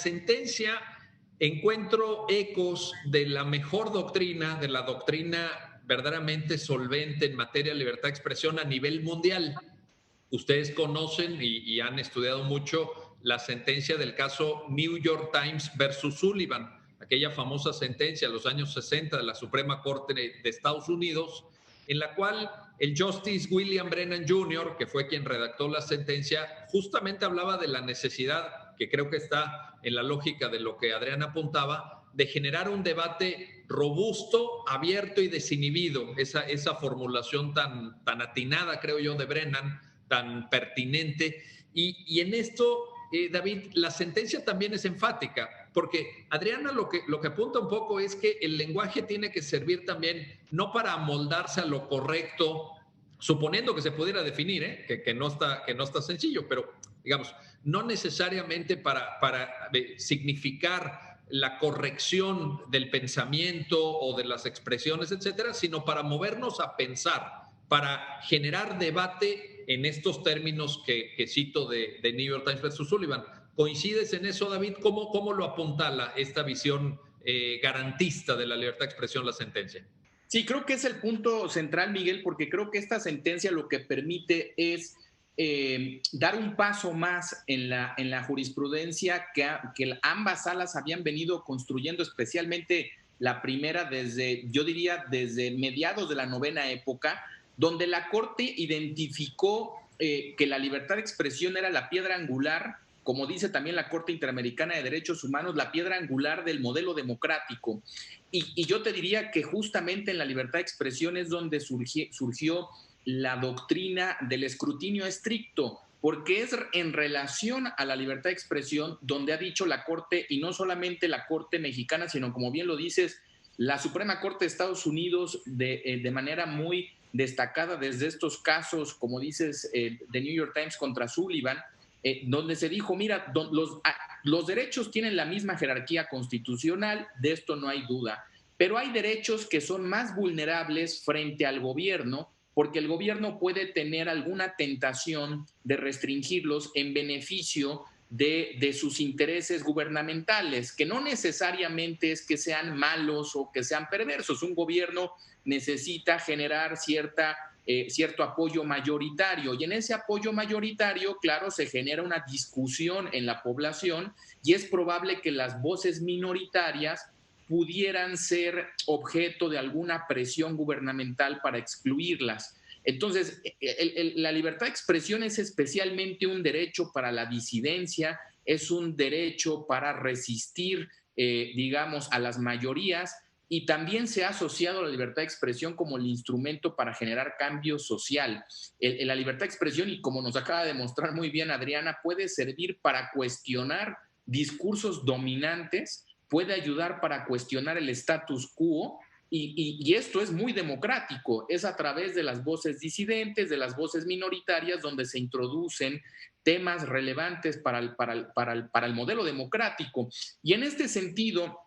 sentencia encuentro ecos de la mejor doctrina, de la doctrina verdaderamente solvente en materia de libertad de expresión a nivel mundial. Ustedes conocen y han estudiado mucho la sentencia del caso New York Times versus Sullivan, aquella famosa sentencia de los años 60 de la Suprema Corte de Estados Unidos, en la cual el Justice William Brennan Jr., que fue quien redactó la sentencia, justamente hablaba de la necesidad, que creo que está en la lógica de lo que Adrián apuntaba, de generar un debate robusto, abierto y desinhibido. Esa formulación tan atinada, creo yo, de Brennan, tan pertinente. Y en esto, David, la sentencia también es enfática, porque Adriana lo que apunta un poco es que el lenguaje tiene que servir también no para amoldarse a lo correcto, suponiendo que se pudiera definir, que no está sencillo, pero digamos, no necesariamente para significar la corrección del pensamiento o de las expresiones, etcétera, sino para movernos a pensar, para generar debate en estos términos que cito de New York Times versus Sullivan. ¿Coincides en eso, David? ¿Cómo lo apuntala esta visión garantista de la libertad de expresión la sentencia? Sí, creo que es el punto central, Miguel, porque creo que esta sentencia lo que permite es dar un paso más en la jurisprudencia que ambas salas habían venido construyendo, especialmente la primera desde, yo diría, desde mediados de la novena época, donde la Corte identificó que la libertad de expresión era la piedra angular, como dice también la Corte Interamericana de Derechos Humanos, la piedra angular del modelo democrático. Y yo te diría que justamente en la libertad de expresión es donde surgió la doctrina del escrutinio estricto, porque es en relación a la libertad de expresión donde ha dicho la Corte, y no solamente la Corte mexicana, sino como bien lo dices, la Suprema Corte de Estados Unidos de manera muy destacada desde estos casos, como dices, de New York Times contra Sullivan, donde se dijo, mira, los derechos tienen la misma jerarquía constitucional, de esto no hay duda, pero hay derechos que son más vulnerables frente al gobierno, porque el gobierno puede tener alguna tentación de restringirlos en beneficio de sus intereses gubernamentales, que no necesariamente es que sean malos o que sean perversos. Un gobierno necesita generar cierto apoyo mayoritario, y en ese apoyo mayoritario, claro, se genera una discusión en la población y es probable que las voces minoritarias pudieran ser objeto de alguna presión gubernamental para excluirlas. Entonces, la libertad de expresión es especialmente un derecho para la disidencia, es un derecho para resistir, digamos, a las mayorías, y también se ha asociado a la libertad de expresión como el instrumento para generar cambio social. La libertad de expresión, y como nos acaba de demostrar muy bien Adriana, puede servir para cuestionar discursos dominantes, puede ayudar para cuestionar el status quo, y esto es muy democrático, es a través de las voces disidentes, de las voces minoritarias, donde se introducen temas relevantes para el modelo democrático. Y en este sentido,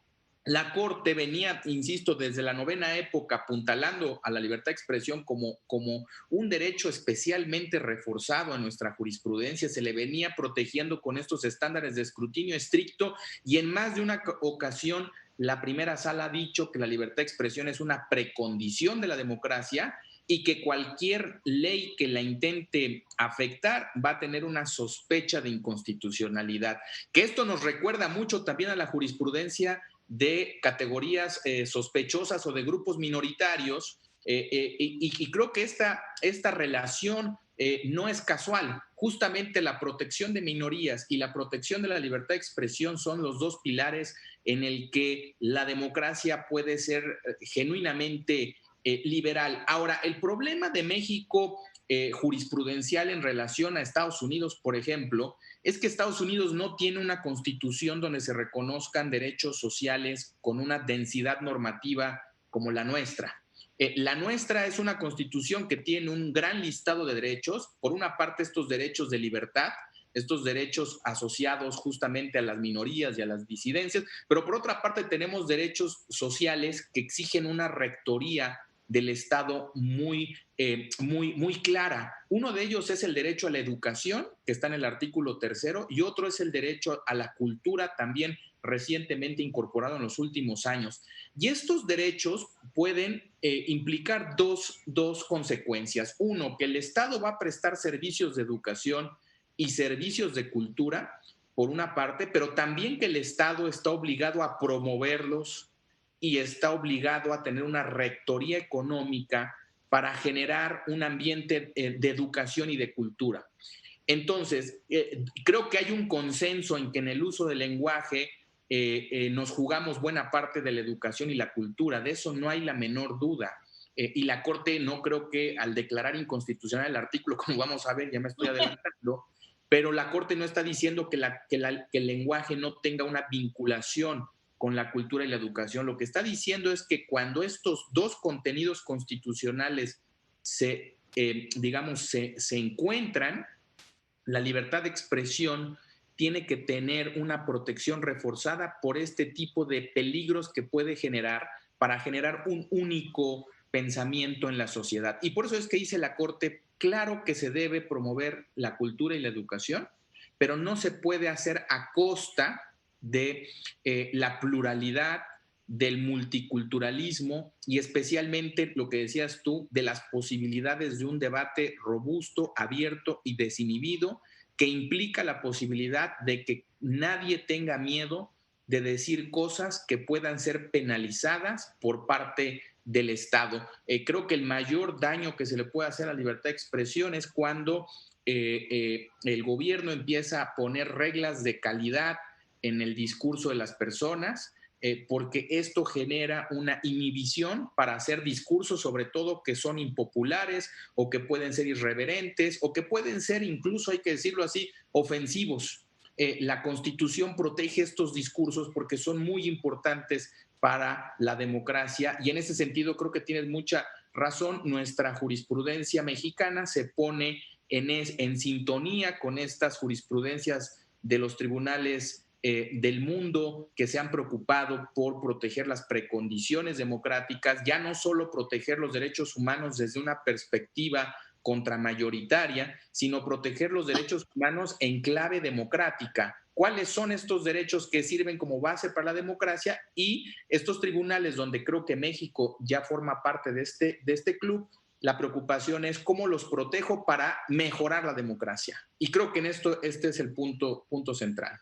la Corte venía, insisto, desde la novena época apuntalando a la libertad de expresión como un derecho especialmente reforzado en nuestra jurisprudencia, se le venía protegiendo con estos estándares de escrutinio estricto, y en más de una ocasión la primera sala ha dicho que la libertad de expresión es una precondición de la democracia y que cualquier ley que la intente afectar va a tener una sospecha de inconstitucionalidad. Que esto nos recuerda mucho también a la jurisprudencia de categorías sospechosas o de grupos minoritarios, y creo que esta relación no es casual. Justamente la protección de minorías y la protección de la libertad de expresión son los dos pilares en el que la democracia puede ser genuinamente liberal. Ahora, el problema de México jurisprudencial en relación a Estados Unidos, por ejemplo, es que Estados Unidos no tiene una constitución donde se reconozcan derechos sociales con una densidad normativa como la nuestra. La nuestra es una constitución que tiene un gran listado de derechos, por una parte estos derechos de libertad, estos derechos asociados justamente a las minorías y a las disidencias, pero por otra parte tenemos derechos sociales que exigen una rectoría del Estado muy clara. Uno de ellos es el derecho a la educación, que está en el artículo 3, y otro es el derecho a la cultura, también recientemente incorporado en los últimos años. Y estos derechos pueden implicar dos consecuencias. Uno, que el Estado va a prestar servicios de educación y servicios de cultura, por una parte, pero también que el Estado está obligado a promoverlos y está obligado a tener una rectoría económica para generar un ambiente de educación y de cultura. Entonces, creo que hay un consenso en que en el uso del lenguaje nos jugamos buena parte de la educación y la cultura, de eso no hay la menor duda. Y la Corte no creo que al declarar inconstitucional el artículo, como vamos a ver, ya me estoy adelantando, pero la Corte no está diciendo que el lenguaje no tenga una vinculación con la cultura y la educación. Lo que está diciendo es que cuando estos dos contenidos constitucionales se encuentran, la libertad de expresión tiene que tener una protección reforzada por este tipo de peligros que puede generar para generar un único pensamiento en la sociedad. Y por eso es que dice la Corte, claro que se debe promover la cultura y la educación, pero no se puede hacer a costa de la pluralidad, del multiculturalismo y especialmente lo que decías tú, de las posibilidades de un debate robusto, abierto y desinhibido, que implica la posibilidad de que nadie tenga miedo de decir cosas que puedan ser penalizadas por parte del Estado. Creo que el mayor daño que se le puede hacer a la libertad de expresión es cuando el gobierno empieza a poner reglas de calidad en el discurso de las personas, porque esto genera una inhibición para hacer discursos, sobre todo que son impopulares o que pueden ser irreverentes o que pueden ser incluso, hay que decirlo así, ofensivos. La Constitución protege estos discursos porque son muy importantes para la democracia y en ese sentido creo que tienes mucha razón. Nuestra jurisprudencia mexicana se pone en sintonía con estas jurisprudencias de los tribunales del mundo que se han preocupado por proteger las precondiciones democráticas, ya no solo proteger los derechos humanos desde una perspectiva contramayoritaria, sino proteger los derechos humanos en clave democrática. ¿Cuáles son estos derechos que sirven como base para la democracia? Y estos tribunales, donde creo que México ya forma parte de este club, la preocupación es cómo los protejo para mejorar la democracia. Y creo que en esto este es el punto central.